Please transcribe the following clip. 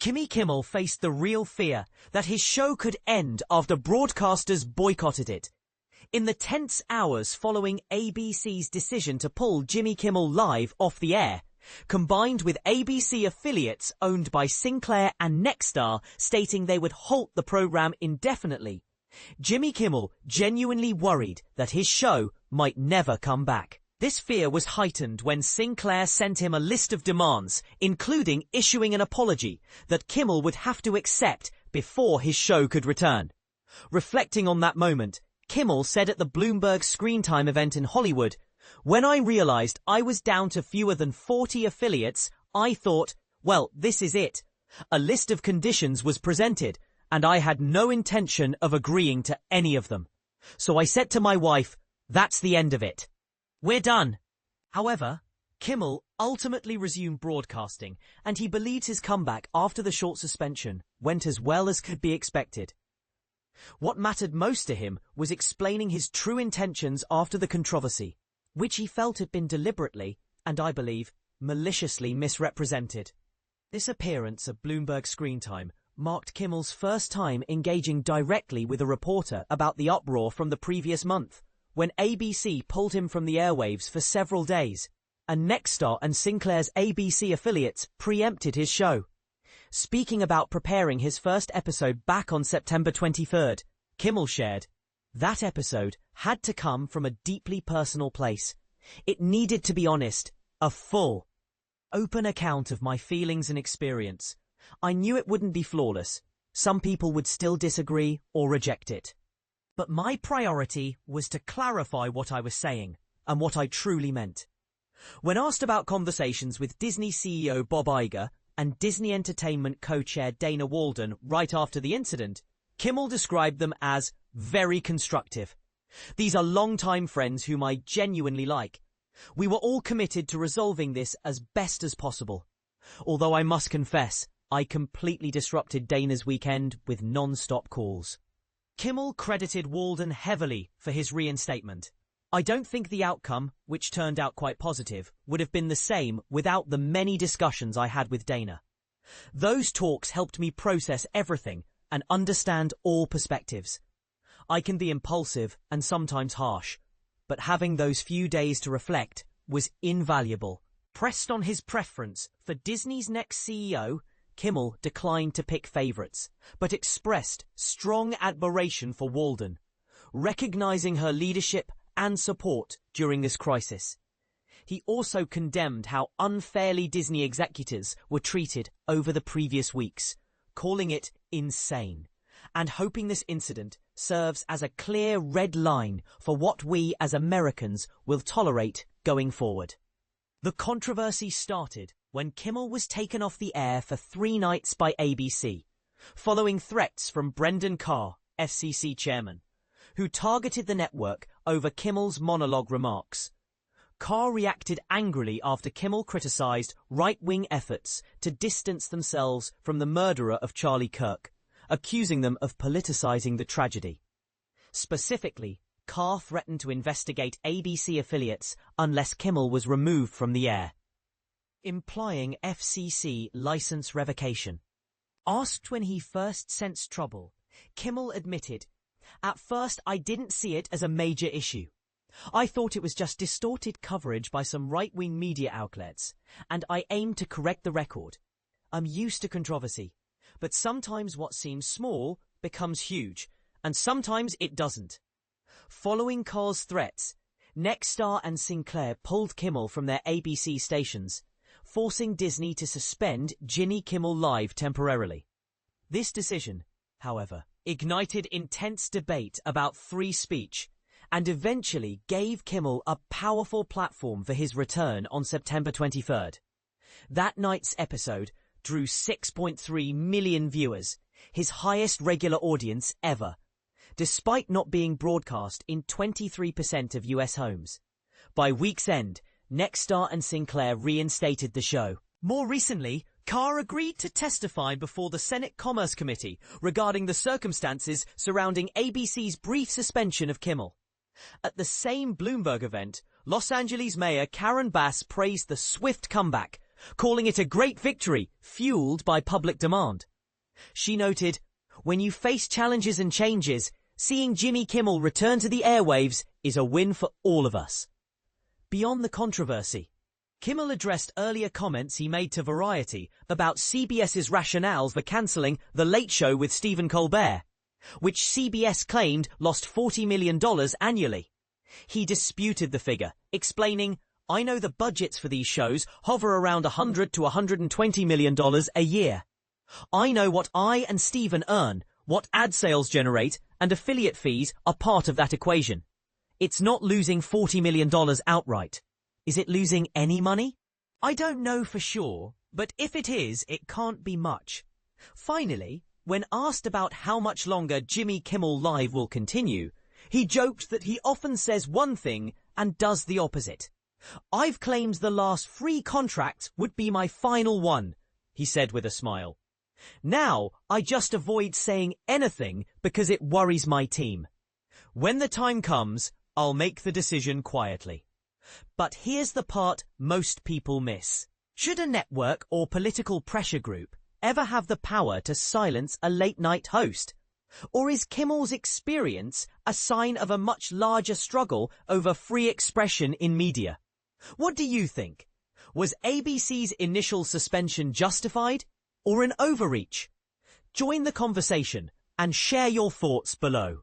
Jimmy Kimmel faced the real fear that his show could end after broadcasters boycotted it. In the tense hours following ABC's decision to pull Jimmy Kimmel Live off the air, combined with ABC affiliates owned by Sinclair and Nexstar stating they would halt the program indefinitely, Jimmy Kimmel genuinely worried that his show might never come back. This fear was heightened when Sinclair sent him a list of demands, including issuing an apology that Kimmel would have to accept before his show could return. Reflecting on that moment, Kimmel said at the Bloomberg Screen Time event in Hollywood, "When I realized I was down to fewer than 40 affiliates, I thought, well, this is it. A list of conditions was presented, and I had no intention of agreeing to any of them. So I said to my wife, that's the end of it. We're done." However, Kimmel ultimately resumed broadcasting, and he believes his comeback after the short suspension went as well as could be expected. What mattered most to him was explaining his true intentions after the controversy, which he felt had been deliberately, and I believe, maliciously misrepresented. This appearance at Bloomberg Screen Time marked Kimmel's first time engaging directly with a reporter about the uproar from the previous month, when ABC pulled him from the airwaves for several days, and Nexstar and Sinclair's ABC affiliates preempted his show. Speaking about preparing his first episode back on September 23rd, Kimmel shared, "That episode had to come from a deeply personal place. It needed to be honest, a full, open account of my feelings and experience. I knew it wouldn't be flawless. Some people would still disagree or reject it. But my priority was to clarify what I was saying and what I truly meant." When asked about conversations with Disney CEO Bob Iger and Disney Entertainment co-chair Dana Walden right after the incident, Kimmel described them as very constructive. "These are longtime friends whom I genuinely like. We were all committed to resolving this as best as possible. Although I must confess, I completely disrupted Dana's weekend with non-stop calls." Kimmel credited Walden heavily for his reinstatement. "I don't think the outcome, which turned out quite positive, would have been the same without the many discussions I had with Dana. Those talks helped me process everything and understand all perspectives. I can be impulsive and sometimes harsh, but having those few days to reflect was invaluable." Pressed on his preference for Disney's next CEO, Kimmel declined to pick favorites, but expressed strong admiration for Walden, recognizing her leadership and support during this crisis. He also condemned how unfairly Disney executives were treated over the previous weeks, calling it insane, and hoping this incident serves as a clear red line for what we as Americans will tolerate going forward. The controversy started when Kimmel was taken off the air for 3 nights by ABC, following threats from Brendan Carr, FCC chairman, who targeted the network over Kimmel's monologue remarks. Carr reacted angrily after Kimmel criticized right-wing efforts to distance themselves from the murderer of Charlie Kirk, accusing them of politicizing the tragedy. Specifically, Carr threatened to investigate ABC affiliates unless Kimmel was removed from the air, implying FCC license revocation. Asked when he first sensed trouble, Kimmel admitted, "At first I didn't see it as a major issue. I thought it was just distorted coverage by some right-wing media outlets, and I aimed to correct the record. I'm used to controversy, but sometimes what seems small becomes huge, and sometimes it doesn't." Following Carr's threats, Nexstar and Sinclair pulled Kimmel from their ABC stations, forcing Disney to suspend Jimmy Kimmel Live temporarily. This decision, however, ignited intense debate about free speech and eventually gave Kimmel a powerful platform for his return on September 23rd. That night's episode drew 6.3 million viewers, his highest regular audience ever, despite not being broadcast in 23% of US homes. By week's end, Nexstar and Sinclair reinstated the show. More recently, Carr agreed to testify before the Senate Commerce Committee regarding the circumstances surrounding ABC's brief suspension of Kimmel. At the same Bloomberg event, Los Angeles Mayor Karen Bass praised the swift comeback, calling it a great victory fueled by public demand. She noted, "When you face challenges and changes, seeing Jimmy Kimmel return to the airwaves is a win for all of us." Beyond the controversy, Kimmel addressed earlier comments he made to Variety about CBS's rationale for cancelling The Late Show with Stephen Colbert, which CBS claimed lost $40 million annually. He disputed the figure, explaining, "I know the budgets for these shows hover around $100 to $120 million a year. I know what I and Stephen earn, what ad sales generate, and affiliate fees are part of that equation. It's not losing $40 million outright. Is it losing any money? I don't know for sure, but if it is, it can't be much." Finally, when asked about how much longer Jimmy Kimmel Live will continue, he joked that he often says one thing and does the opposite. "I've claimed the last 3 contracts would be my final one," he said with a smile. "Now, I just avoid saying anything because it worries my team. When the time comes, I'll make the decision quietly." But here's the part most people miss. Should a network or political pressure group ever have the power to silence a late-night host? Or is Kimmel's experience a sign of a much larger struggle over free expression in media? What do you think? Was ABC's initial suspension justified or an overreach? Join the conversation and share your thoughts below.